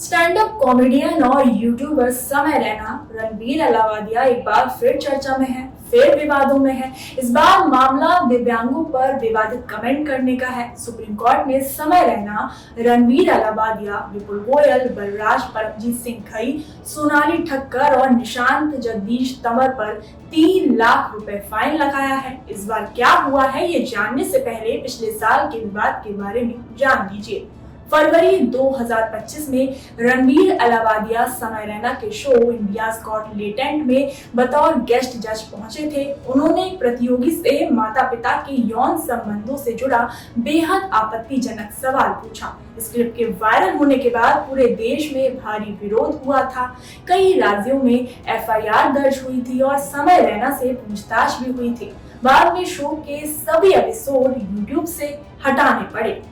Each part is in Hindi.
स्टैंड अप कॉमेडियन और यूट्यूबर समय रैना रणवीर अलावादिया एक बार फिर चर्चा में है, फिर विवादों में है। इस बार मामला दिव्यांगों पर विवादित कमेंट करने का है। सुप्रीम कोर्ट में समय रैना, रणवीर अलावादिया, विपुल गोयल, बलराज, परमजीत सिंह खई, सोनाली ठक्कर और निशांत जगदीश तंवर पर 3 लाख रुपए फाइन लगाया है। इस बार क्या हुआ है, ये जानने से पहले पिछले साल के विवाद के बारे में जान लीजिए। फरवरी 2025 में रणवीर अलावादिया समय रैना के शो इंडियाज गॉट लेटेंट में बतौर गेस्ट जज पहुंचे थे। उन्होंने प्रतियोगी से माता पिता के यौन संबंधों से जुड़ा बेहद आपत्तिजनक सवाल पूछा। इस क्लिप के वायरल होने के बाद पूरे देश में भारी विरोध हुआ था। कई राज्यों में एफआईआर दर्ज हुई थी और समय रैना से पूछताछ भी हुई थी। बाद में शो के सभी एपिसोड यूट्यूब से हटाने पड़े।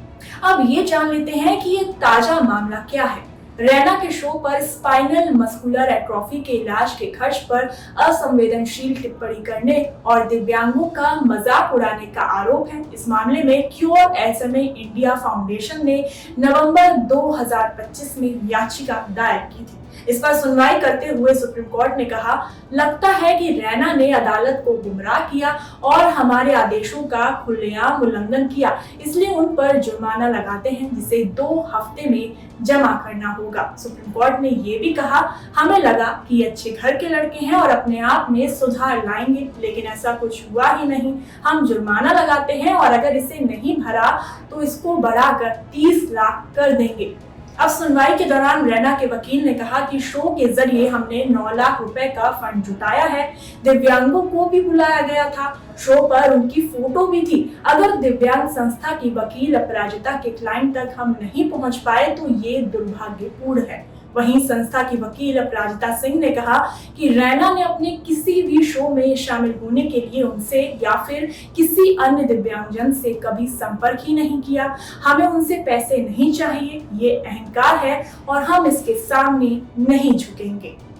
अब ये जान लेते हैं कि ये ताजा मामला क्या है। रैना के शो पर स्पाइनल मस्कुलर एट्रोफी के इलाज के खर्च पर असंवेदनशील टिप्पणी करने और दिव्यांगों का मजाक उड़ाने का आरोप है। इस मामले में क्योर एसएमए इंडिया फाउंडेशन ने नवंबर 2025 में याचिका दायर की थी। इस पर सुनवाई करते हुए सुप्रीम कोर्ट ने कहा, लगता है कि रैना ने अदालत को गुमराह किया और हमारे आदेशों का खुलेआम उल्लंघन किया, इसलिए उन पर जुर्माना लगाते हैं जिसे 2 हफ्ते में जमा करना होगा। सुप्रीम कोर्ट ने ये भी कहा, हमें लगा कि अच्छे घर के लड़के हैं और अपने आप में सुधार लाएंगे, लेकिन ऐसा कुछ हुआ ही नहीं। हम जुर्माना लगाते हैं और अगर इसे नहीं भरा तो इसको बढ़ाकर 30 लाख कर देंगे। अब सुनवाई के दौरान रैना के वकील ने कहा कि शो के जरिए हमने 9 लाख रुपए का फंड जुटाया है। दिव्यांगों को भी बुलाया गया था, शो पर उनकी फोटो भी थी। अगर दिव्यांग संस्था की वकील अपराजिता के क्लाइंट तक हम नहीं पहुंच पाए तो ये दुर्भाग्यपूर्ण है। वहीं संस्था की वकील अपराजिता सिंह ने कहा कि रैना ने अपने किसी भी शो में शामिल होने के लिए उनसे या फिर किसी अन्य दिव्यांगजन से कभी संपर्क ही नहीं किया। हमें उनसे पैसे नहीं चाहिए, ये अहंकार है और हम इसके सामने नहीं झुकेंगे।